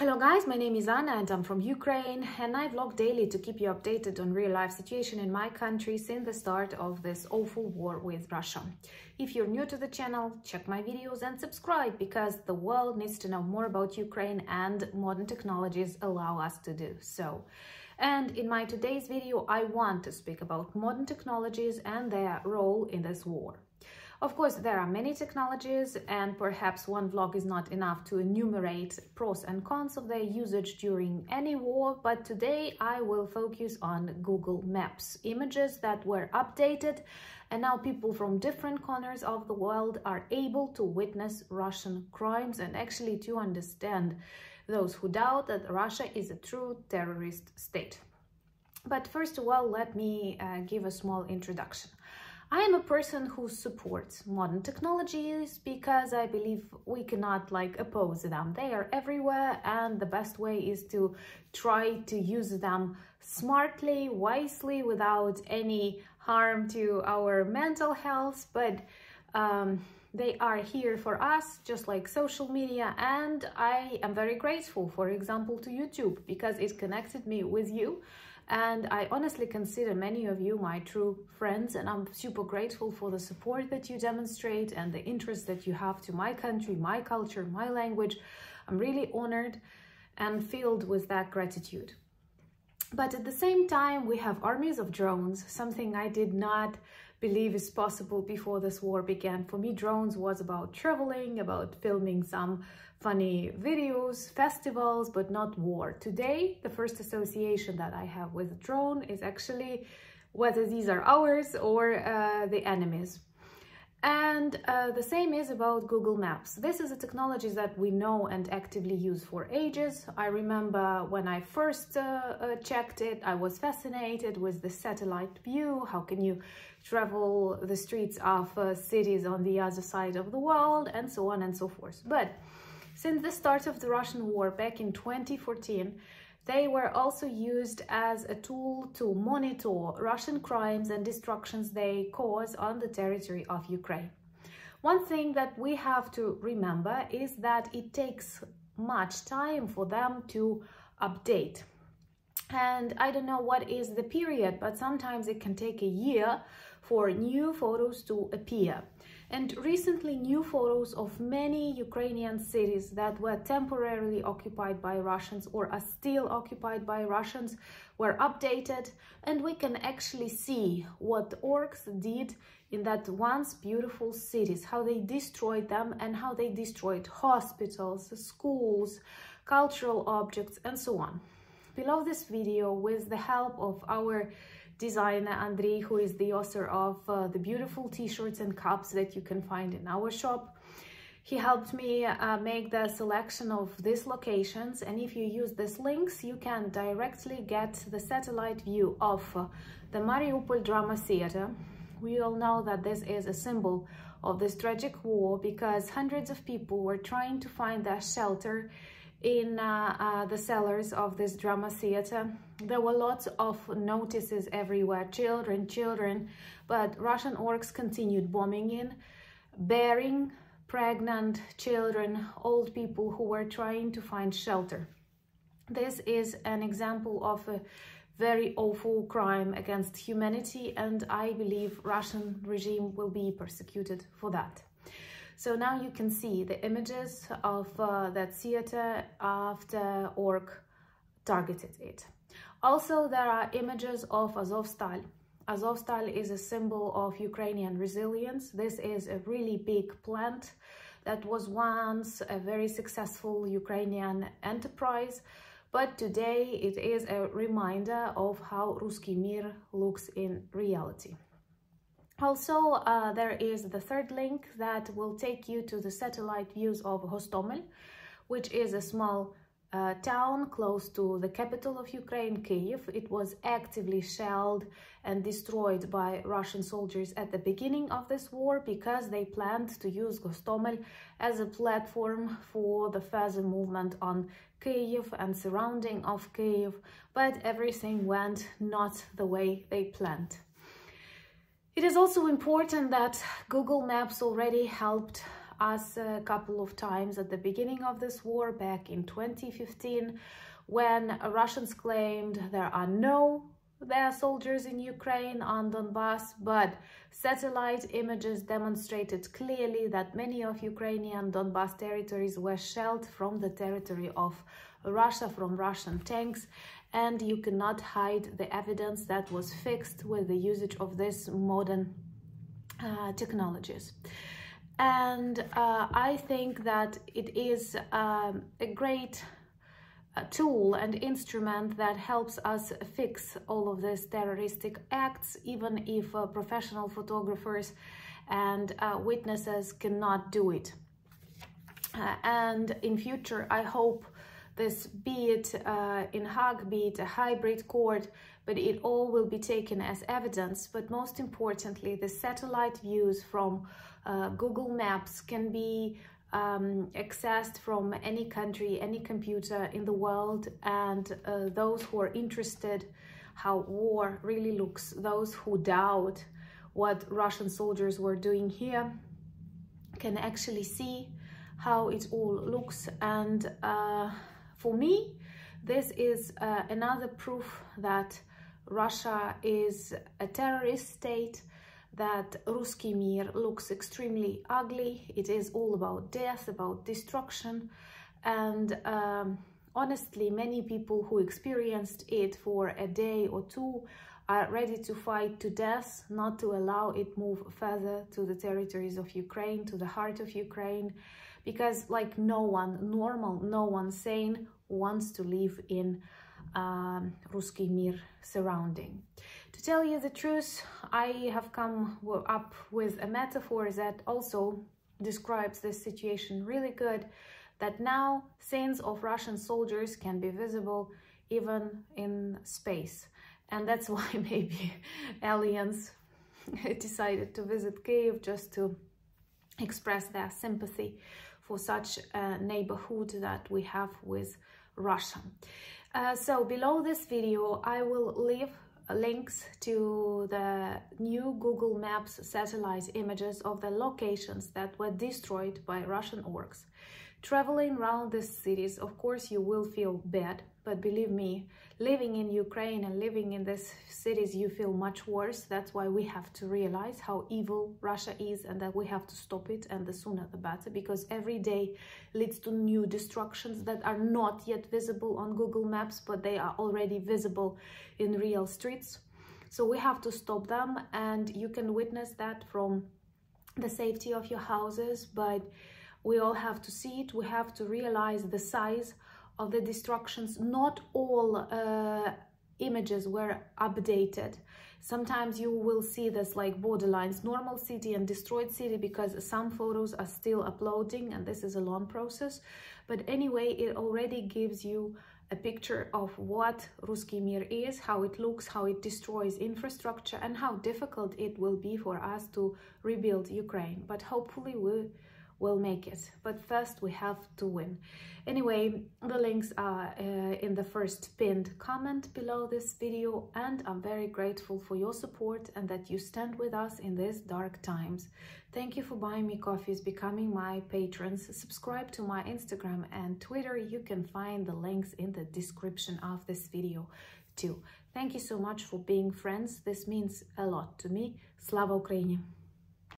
Hello guys, my name is Anna and I'm from Ukraine, and I vlog daily to keep you updated on real-life situation in my country since the start of this awful war with Russia. If you're new to the channel, check my videos and subscribe because the world needs to know more about Ukraine and modern technologies allow us to do so. And in my today's video, I want to speak about modern technologies and their role in this war. Of course, there are many technologies and perhaps one vlog is not enough to enumerate pros and cons of their usage during any war, but today I will focus on Google Maps, images that were updated, and now people from different corners of the world are able to witness Russian crimes and actually to understand those who doubt that Russia is a true terrorist state. But first of all, let me give a small introduction. I am a person who supports modern technologies because I believe we cannot oppose them. They are everywhere, and the best way is to try to use them smartly, wisely, without any harm to our mental health. But they are here for us, just like social media, and I am very grateful, for example, to YouTube because it connected me with you. And I honestly consider many of you my true friends, and I'm super grateful for the support that you demonstrate and the interest that you have to my country, my culture, my language. I'm really honored and filled with that gratitude. But at the same time, we have armies of drones, something I did not believe is possible before this war began. For me, drones was about traveling, about filming some funny videos, festivals, but not war. Today, the first association that I have with a drone is actually whether these are ours or the enemies. And the same is about Google Maps. This is a technology that we know and actively use for ages. I remember when I first checked it, I was fascinated with the satellite view. How can you travel the streets of cities on the other side of the world, and so on and so forth. But since the start of the Russian war back in 2014, they were also used as a tool to monitor Russian crimes and destructions they cause on the territory of Ukraine. One thing that we have to remember is that it takes much time for them to update. And I don't know what is the period, but sometimes it can take a year for new photos to appear. And recently, new photos of many Ukrainian cities that were temporarily occupied by Russians or are still occupied by Russians were updated, and we can actually see what orcs did in that once beautiful cities, how they destroyed them and how they destroyed hospitals, schools, cultural objects, and so on. Below this video, with the help of our designer Andrei, who is the author of the beautiful t-shirts and cups that you can find in our shop, he helped me make the selection of these locations, and if you use these links you can directly get the satellite view of the Mariupol Drama Theater. We all know that this is a symbol of this tragic war because hundreds of people were trying to find their shelter in the cellars of this drama theater. There were lots of notices everywhere, children, but Russian orcs continued bombing in, bearing pregnant children, old people who were trying to find shelter. This is an example of a very awful crime against humanity, and I believe Russian regime will be persecuted for that. So now you can see the images of that theater after orc targeted it. Also, there are images of Azovstal. Azovstal is a symbol of Ukrainian resilience. This is a really big plant that was once a very successful Ukrainian enterprise, but today it is a reminder of how Ruski Mir looks in reality. Also, there is the third link that will take you to the satellite views of Hostomel, which is a small town close to the capital of Ukraine, Kyiv. It was actively shelled and destroyed by Russian soldiers at the beginning of this war because they planned to use Hostomel as a platform for the further movement on Kyiv and surrounding of Kyiv, but everything went not the way they planned. It is also important that Google Maps already helped us a couple of times at the beginning of this war back in 2015, when Russians claimed there are no their soldiers in Ukraine on Donbass, but satellite images demonstrated clearly that many of Ukrainian Donbass territories were shelled from the territory of Russia, from Russian tanks, and you cannot hide the evidence that was fixed with the usage of this modern technologies. And I think that it is a great tool and instrument that helps us fix all of these terroristic acts, even if professional photographers and witnesses cannot do it. And in future, I hope this, be it in Hague, be it a hybrid court, but it all will be taken as evidence. But most importantly, the satellite views from Google Maps can be accessed from any country, any computer in the world, and those who are interested how war really looks, those who doubt what Russian soldiers were doing here, can actually see how it all looks. And for me, this is another proof that Russia is a terrorist state, that Ruski Mir looks extremely ugly. It is all about death, about destruction, and honestly, many people who experienced it for a day or two are ready to fight to death, not to allow it move further to the territories of Ukraine, to the heart of Ukraine, because like no one normal, no one sane wants to live in Ruski Mir surrounding. To tell you the truth, I have come up with a metaphor that also describes this situation really good, that now scenes of Russian soldiers can be visible even in space. And that's why maybe aliens decided to visit Kyiv, just to express their sympathy for such a neighborhood that we have with Russia. So below this video, I will leave links to the new Google Maps satellite images of the locations that were destroyed by Russian orcs. Traveling around these cities, of course, you will feel bad, but believe me, living in Ukraine and living in these cities, you feel much worse. That's why we have to realize how evil Russia is, and that we have to stop it, and the sooner the better, because every day leads to new destructions that are not yet visible on Google Maps, but they are already visible in real streets. So we have to stop them, and you can witness that from the safety of your houses, but we all have to see it. We have to realize the size of the destructions. Not all images were updated. Sometimes you will see this like borderlines, normal city and destroyed city, because some photos are still uploading, and this is a long process. But anyway, it already gives you a picture of what Ruski Mir is, how it looks, how it destroys infrastructure, and how difficult it will be for us to rebuild Ukraine. But hopefully we'll make it. But first we have to win. Anyway, the links are in the first pinned comment below this video, and I'm very grateful for your support and that you stand with us in these dark times. Thank you for buying me coffees, becoming my patrons. Subscribe to my Instagram and Twitter. You can find the links in the description of this video too. Thank you so much for being friends. This means a lot to me. Slava Ukraini!